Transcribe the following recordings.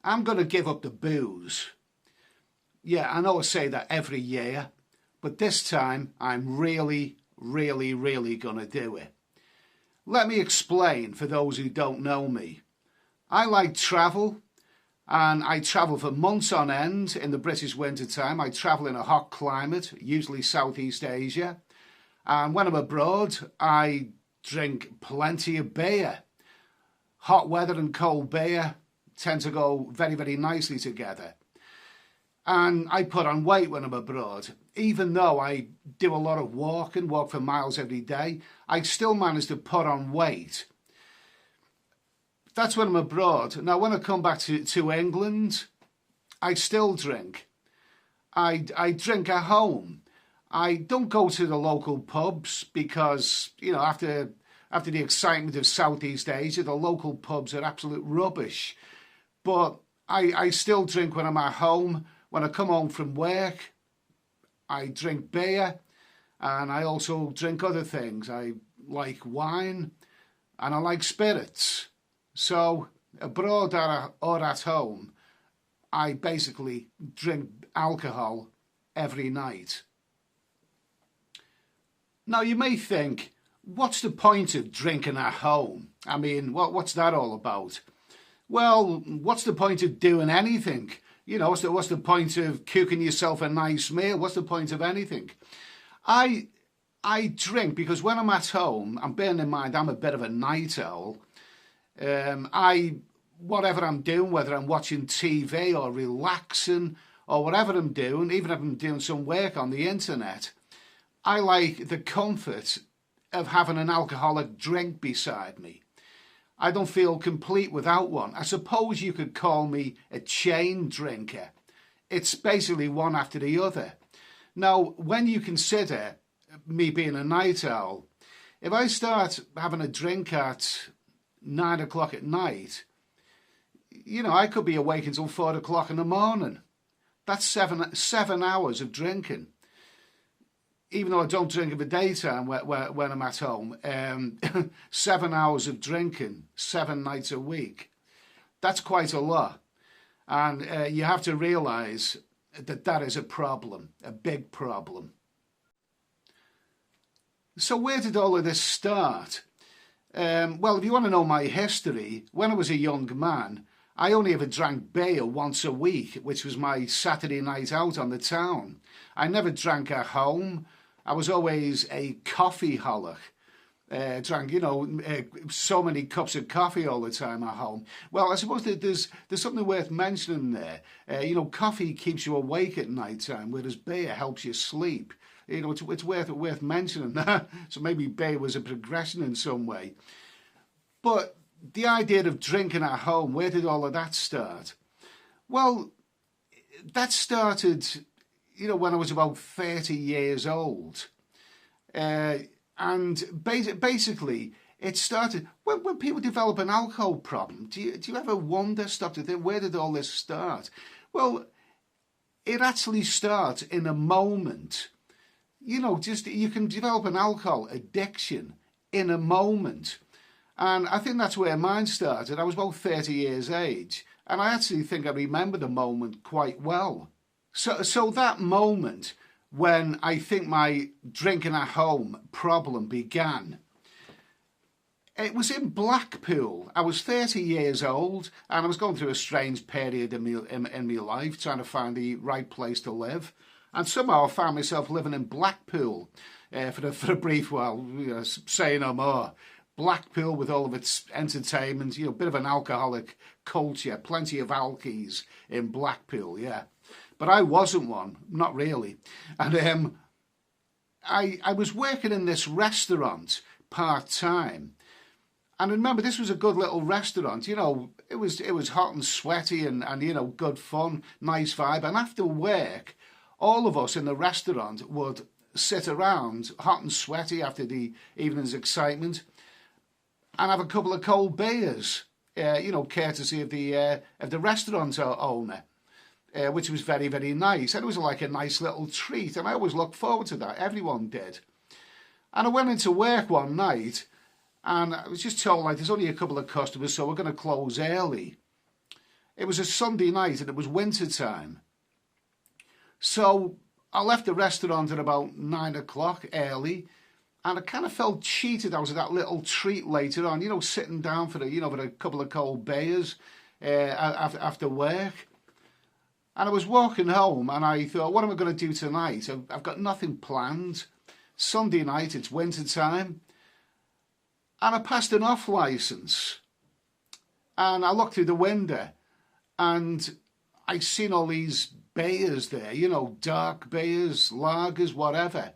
I'm going to give up the booze. Yeah, I know I say that every year, but this time I'm really going to do it. Let me explain for those who don't know me. I like travel, and I travel for months on end in the British winter time. I travel in a hot climate, usually Southeast Asia. And when I'm abroad, I drink plenty of beer. Hot weather and cold beer tend to go very nicely together. And I put on weight when I'm abroad. Even though I do a lot of walking, walk for miles every day, I still manage to put on weight. That's when I'm abroad. Now, when I come back to England, I still drink. I drink at home. I don't go to the local pubs because, you know, after the excitement of Southeast Asia, the local pubs are absolute rubbish. But I still drink when I'm at home. When I come home from work, I drink beer, and I also drink other things. I like wine, and I like spirits. So abroad or at home, I basically drink alcohol every night. Now, you may think, what's the point of drinking at home? I mean, what's that all about? Well, what's the point of doing anything? You know, what's the point of cooking yourself a nice meal? What's the point of anything? I drink because when I'm at home, and bearing in mind I'm a bit of a night owl, whatever I'm doing, whether I'm watching TV or relaxing or whatever I'm doing, even if I'm doing some work on the internet, I like the comfort of having an alcoholic drink beside me. I don't feel complete without one. I suppose you could call me a chain drinker. It's basically one after the other. Now, when you consider me being a night owl, if I start having a drink at 9 o'clock at night, you know, I could be awake until 4 o'clock in the morning. That's seven hours of drinking. Even though I don't drink in the daytime when I'm at home, 7 hours of drinking, 7 nights a week, that's quite a lot. And you have to realise that is a problem, a big problem. So where did all of this start? Well, if you want to know my history, when I was a young man, I only ever drank beer once a week, which was my Saturday night out on the town. I never drank at home. I was always a coffee-holic. Drank, you know, so many cups of coffee all the time at home. Well, I suppose that there's something worth mentioning there. You know, coffee keeps you awake at night time, whereas beer helps you sleep. You know, it's worth mentioning that. So maybe beer was a progression in some way. But the idea of drinking at home, where did all of that start? Well, that started, you know, when I was about 30 years old. And basically, it started when people develop an alcohol problem. Do you ever wonder, stop to think, where did all this start? Well, it actually starts in a moment. You know, just you can develop an alcohol addiction in a moment. And I think that's where mine started. I was about 30 years age, and I actually think I remember the moment quite well. So that moment when I think my drinking at home problem began, it was in Blackpool. I was 30 years old, and I was going through a strange period in my life, trying to find the right place to live. And somehow I found myself living in Blackpool for a brief while, you know, say no more. Blackpool with all of its entertainment, you know, a bit of an alcoholic culture, plenty of alkies in Blackpool, yeah. But I wasn't one, not really. And I was working in this restaurant part-time. And remember, this was a good little restaurant, you know, it was hot and sweaty and you know, good fun, nice vibe. And after work, all of us in the restaurant would sit around, hot and sweaty after the evening's excitement, and have a couple of cold beers, you know, courtesy of the restaurant owner, which was very nice. And it was like a nice little treat, and I always looked forward to that. Everyone did. And I went into work one night, and I was just told, like, there's only a couple of customers, so we're going to close early. It was a Sunday night and it was winter time. So I left the restaurant at about 9 o'clock early, and I kind of felt cheated. I was at that little treat later on, you know, sitting down for a couple of cold beers after work. And I was walking home and I thought, what am I going to do tonight? I've got nothing planned. Sunday night, it's winter time. And I passed an off licence. And I looked through the window and I seen all these beers there, you know, dark beers, lagers, whatever.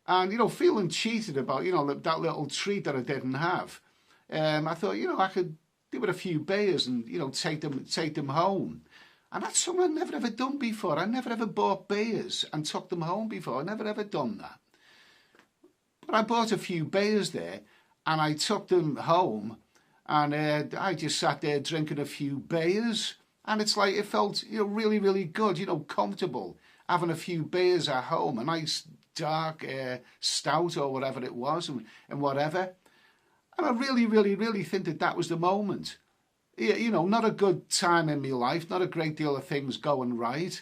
And, you know, feeling cheated about, you know, that little treat that I didn't have. I thought, you know, I could do with a few beers and, you know, take them home. And that's something I'd never ever done before. I never ever bought beers and took them home before. I never ever done that. But I bought a few beers there and I took them home, and I just sat there drinking a few beers, and it's like it felt, you know, really, really good, you know, comfortable, having a few beers at home, a nice dark stout or whatever it was, and whatever. And I really, really, really think that was the moment. You know, not a good time in my life, not a great deal of things going right.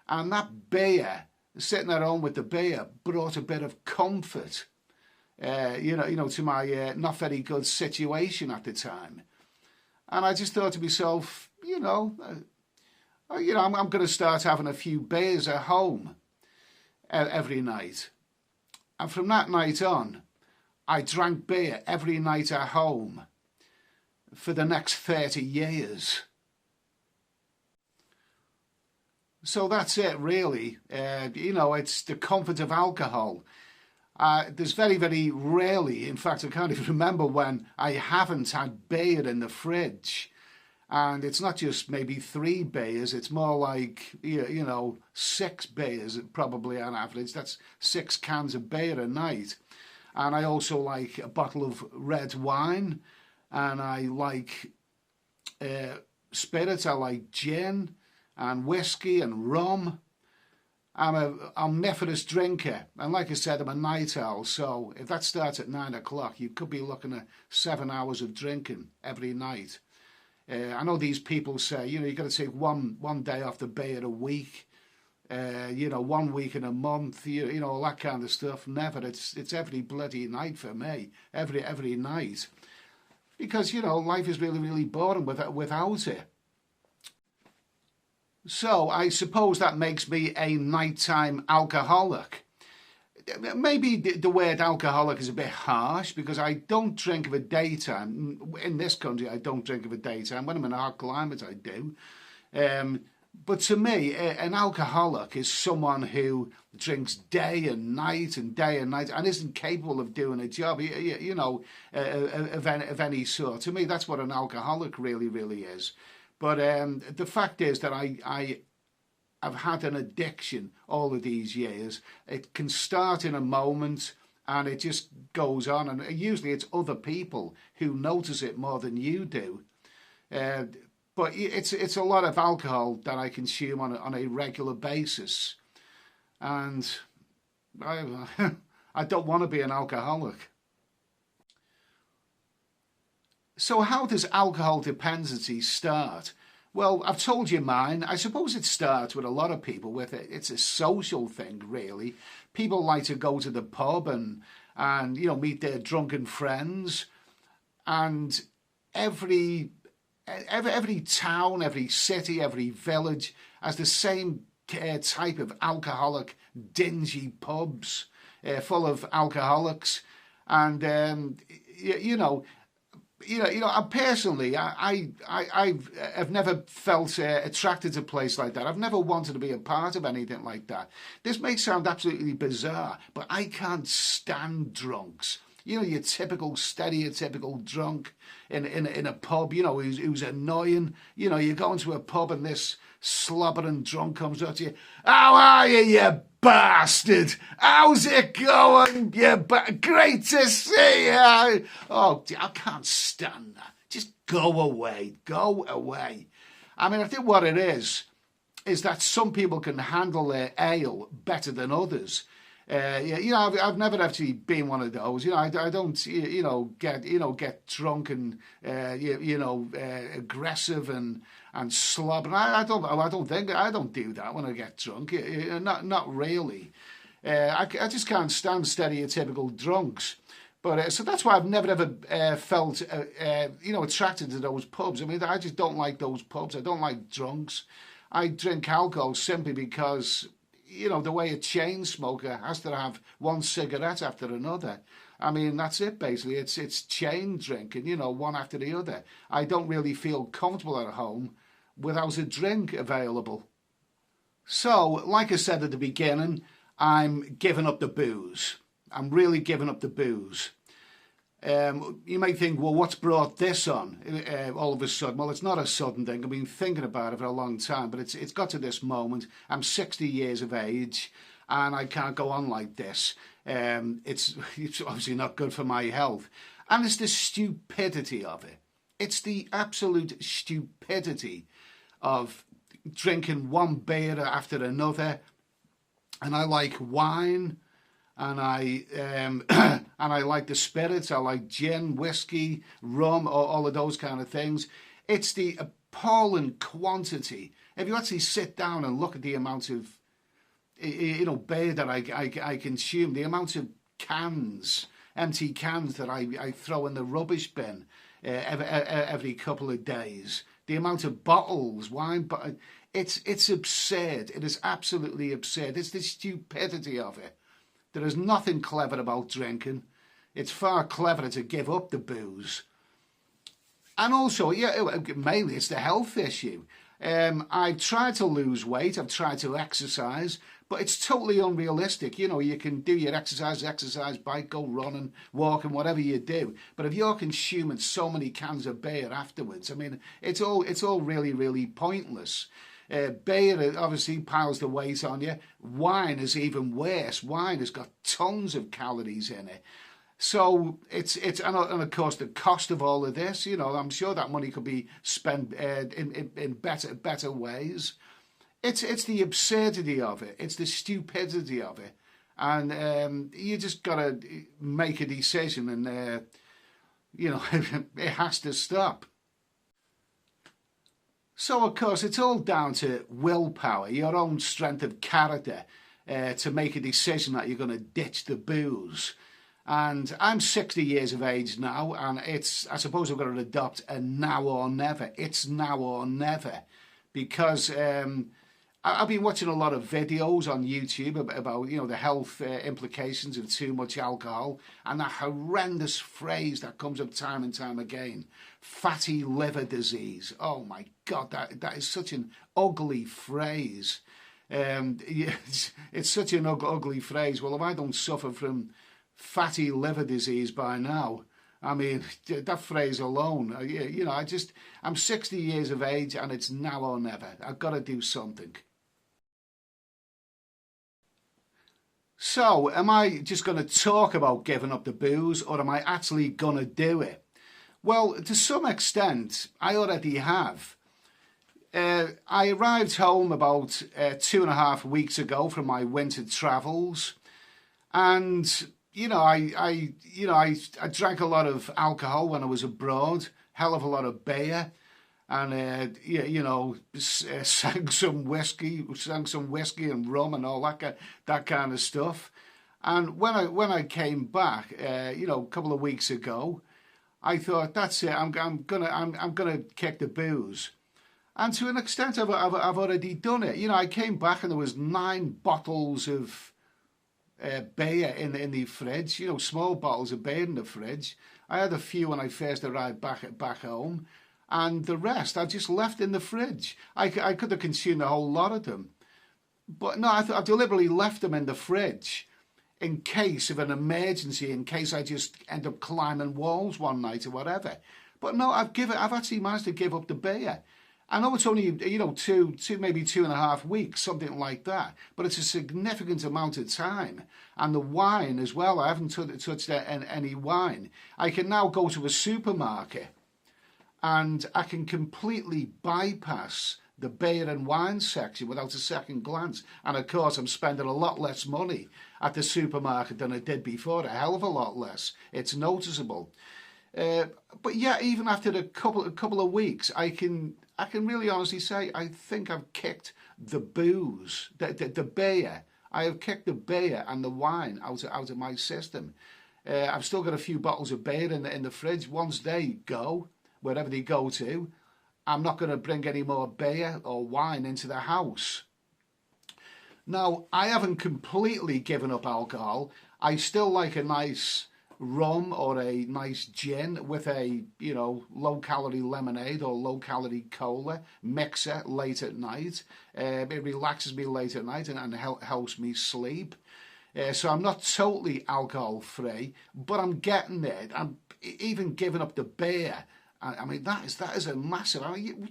And that beer, sitting at home with the beer, brought a bit of comfort, you know, to my not very good situation at the time. And I just thought to myself, I'm going to start having a few beers at home every night. And from that night on, I drank beer every night at home for the next 30 years. So that's it, really. It's the comfort of alcohol. There's very, very rarely, in fact, I can't even remember when I haven't had beer in the fridge. And it's not just maybe 3 beers, it's more like, 6 beers probably on average. That's 6 cans of beer a night. And I also like a bottle of red wine. And I like spirits. I like gin and whiskey and rum. I'm an omnivorous drinker. And like I said, I'm a night owl. So if that starts at 9 o'clock, you could be looking at 7 hours of drinking every night. I know these people say, you've got to take one day off the beer a week. 1 week in a month, all that kind of stuff. Never. It's every bloody night for me. Every night. Because, life is really, really boring without it. So I suppose that makes me a nighttime alcoholic. Maybe the word alcoholic is a bit harsh because I don't drink of a daytime. In this country, I don't drink of a daytime. When I'm in a hot climate, I do. But to me, an alcoholic is someone who drinks day and night and isn't capable of doing a job, of any sort. To me, that's what an alcoholic really, really is. But the fact is that I've had an addiction all of these years. It can start in a moment and it just goes on. And usually it's other people who notice it more than you do. But it's a lot of alcohol that I consume on a regular basis. And I don't want to be an alcoholic. So how does alcohol dependency start? Well, I've told you mine. I suppose it starts with a lot of people with it. It's a social thing, really. People like to go to the pub and meet their drunken friends. And every town, every city, every village has the same type of alcoholic, dingy pubs full of alcoholics. And, personally, I've never felt attracted to a place like that. I've never wanted to be a part of anything like that. This may sound absolutely bizarre, but I can't stand drunks. Your typical stereotypical drunk in a pub, who's annoying. You go into a pub and this slobbering drunk comes up to you. How are you bastard? How's it going? Great to see you. Oh, I can't stand that. Just go away. Go away. I mean, I think what it is that some people can handle their ale better than others. Yeah, I've never actually been one of those. I don't, get drunk and aggressive and slob. And I don't do that when I get drunk. Not really. I just can't stand stereotypical drunks. But so that's why I've never ever felt attracted to those pubs. I mean, I just don't like those pubs. I don't like drunks. I drink alcohol simply because the way a chain smoker has to have one cigarette after another. I mean, that's it basically. It's chain drinking, one after the other. I don't really feel comfortable at home without a drink available. So, like I said at the beginning, I'm giving up the booze. I'm really giving up the booze. You may think, well, what's brought this on all of a sudden? Well, it's not a sudden thing. I've been thinking about it for a long time, but it's got to this moment. I'm 60 years of age, and I can't go on like this. It's obviously not good for my health. And it's the stupidity of it. It's the absolute stupidity of drinking one beer after another. And I like wine. And I like the spirits. I like gin, whiskey, rum, all of those kind of things. It's the appalling quantity. If you actually sit down and look at the amount of beer that I consume, the amount of cans, empty cans that I throw in the rubbish bin every couple of days, the amount of bottles, wine, but it's absurd. It is absolutely absurd. It's the stupidity of it. There is nothing clever about drinking. It's far cleverer to give up the booze. And also, mainly it's the health issue. I've tried to lose weight, I've tried to exercise, but it's totally unrealistic. You can do your exercise, bike, go running, walking, whatever you do. But if you're consuming so many cans of beer afterwards, I mean, it's all really, really pointless. Beer obviously piles the weight on you. Wine is even worse. Wine has got tons of calories in it. So it's and of course the cost of all of this. I'm sure that money could be spent in better ways. It's the absurdity of it. It's the stupidity of it, and you just gotta make a decision, and it has to stop. So, of course, it's all down to willpower, your own strength of character, to make a decision that you're going to ditch the booze. And I'm 60 years of age now, and I suppose I've got to adopt a now or never. It's now or never. Because I've been watching a lot of videos on YouTube about the health implications of too much alcohol, and that horrendous phrase that comes up time and time again, fatty liver disease. Oh my God, that is such an ugly phrase. It's such an ugly phrase. Well, if I don't suffer from fatty liver disease by now, I mean, that phrase alone, I'm 60 years of age, and it's now or never. I've got to do something. So, am I just going to talk about giving up the booze, or am I actually going to do it? Well, to some extent, I already have. I arrived home about 2.5 weeks ago from my winter travels, and I drank a lot of alcohol when I was abroad, hell of a lot of beer. And sang some whiskey and rum and all that kind of stuff. And when I came back, a couple of weeks ago, I thought, that's it. I'm gonna kick the booze. And to an extent, I've already done it. I came back and there was 9 bottles of beer in the fridge. Small bottles of beer in the fridge. I had a few when I first arrived back home. And the rest I just left in the fridge. I could have consumed a whole lot of them. But no, I deliberately left them in the fridge in case of an emergency, in case I just end up climbing walls one night or whatever. But no, I've actually managed to give up the beer. I know it's only, two, maybe 2.5 weeks, something like that. But it's a significant amount of time. And the wine as well, I haven't touched any wine. I can now go to a supermarket and I can completely bypass the beer and wine section without a second glance. And of course, I'm spending a lot less money at the supermarket than I did before, a hell of a lot less. It's noticeable. But yeah, even after a couple of weeks, I can really honestly say I think I've kicked the booze, the beer. I have kicked the beer and the wine out of my system. I've still got a few bottles of beer in the fridge. Once they go, wherever they go to, I'm not going to bring any more beer or wine into the house. Now, I haven't completely given up alcohol. I still like a nice rum or a nice gin with a, low-calorie lemonade or low-calorie cola mixer late at night. It relaxes me late at night and helps me sleep. So I'm not totally alcohol-free, but I'm getting there. I'm even giving up the beer. I mean, that is a massive...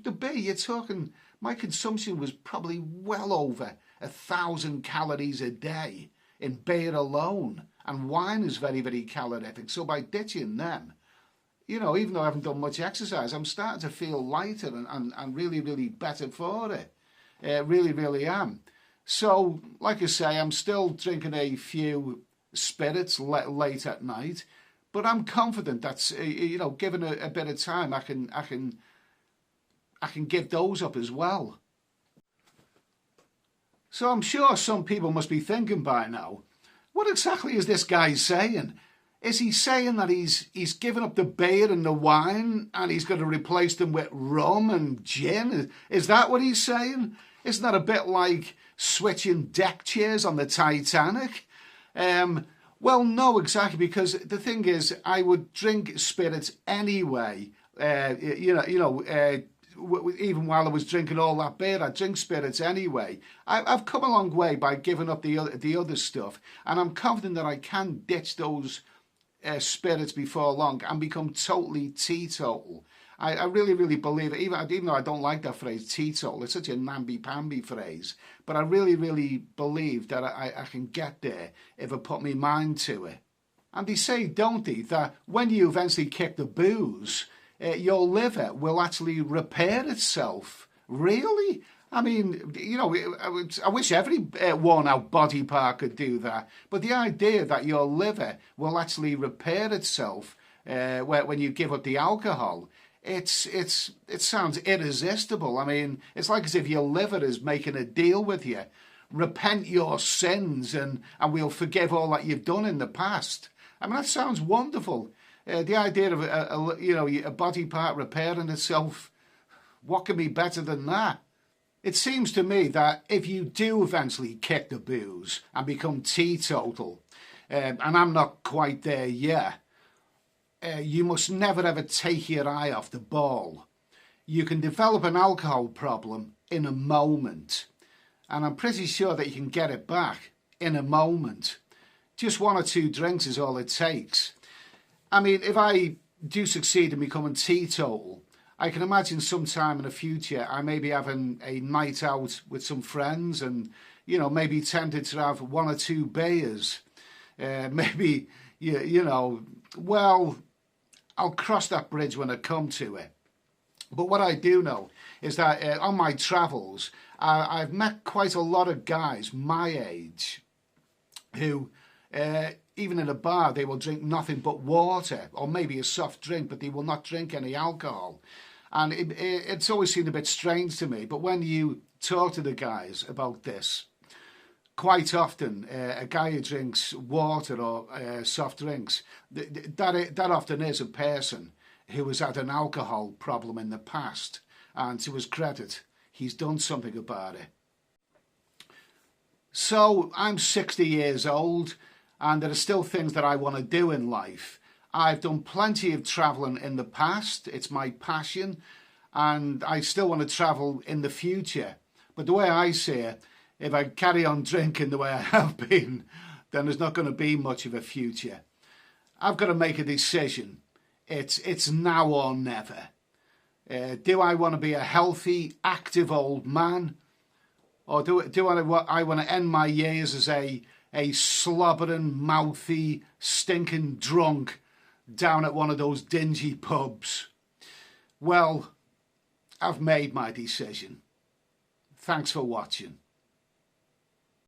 the beer, you're talking... My consumption was probably well over 1,000 calories a day in beer alone. And wine is very, very calorific. So by ditching them, even though I haven't done much exercise, I'm starting to feel lighter and really, really better for it. Really, really am. So, like I say, I'm still drinking a few spirits late at night, but I'm confident that, given a bit of time, I can give those up as well. So I'm sure some people must be thinking by now, what exactly is this guy saying? Is he saying that he's given up the beer and the wine and he's going to replace them with rum and gin? Is that what he's saying? Isn't that a bit like switching deck chairs on the Titanic? Well, no, exactly, because the thing is, I would drink spirits anyway. Even while I was drinking all that beer, I'd drink spirits anyway. I've come a long way by giving up the other stuff, and I'm confident that I can ditch those spirits before long and become totally teetotal. I really, really believe it, even though I don't like that phrase, teetotal. It's such a namby-pamby phrase, but I really, really believe that I can get there if I put my mind to it. And they say, don't they, that when you eventually kick the booze, your liver will actually repair itself. Really? I mean, I wish every worn-out body part could do that. But the idea that your liver will actually repair itself when you give up the alcohol, it sounds irresistible. I mean, it's like as if your liver is making a deal with you. Repent your sins and we'll forgive all that you've done in the past. I mean, that sounds wonderful. The idea of a body part repairing itself, what can be better than that? It seems to me that if you do eventually kick the booze and become teetotal, and I'm not quite there yet, you must never ever take your eye off the ball. You can develop an alcohol problem in a moment, and I'm pretty sure that you can get it back in a moment. Just 1 or 2 drinks is all it takes. I mean, if I do succeed in becoming teetotal, I can imagine sometime in the future I may be having a night out with some friends and, maybe tempted to have 1 or 2 beers. Maybe, well, I'll cross that bridge when I come to it. But what I do know is that on my travels, I've met quite a lot of guys my age who... even in a bar, they will drink nothing but water or maybe a soft drink, but they will not drink any alcohol. And it's always seemed a bit strange to me. But when you talk to the guys about this, quite often a guy who drinks water or soft drinks, that often is a person who has had an alcohol problem in the past. And to his credit, he's done something about it. So I'm 60 years old. And there are still things that I want to do in life. I've done plenty of travelling in the past. It's my passion. And I still want to travel in the future. But the way I see it, if I carry on drinking the way I have been, then there's not going to be much of a future. I've got to make a decision. It's now or never. Do I want to be a healthy, active old man? Or do I want to end my years as a slobbering, mouthy, stinking drunk down at one of those dingy pubs? Well, I've made my decision. Thanks for watching.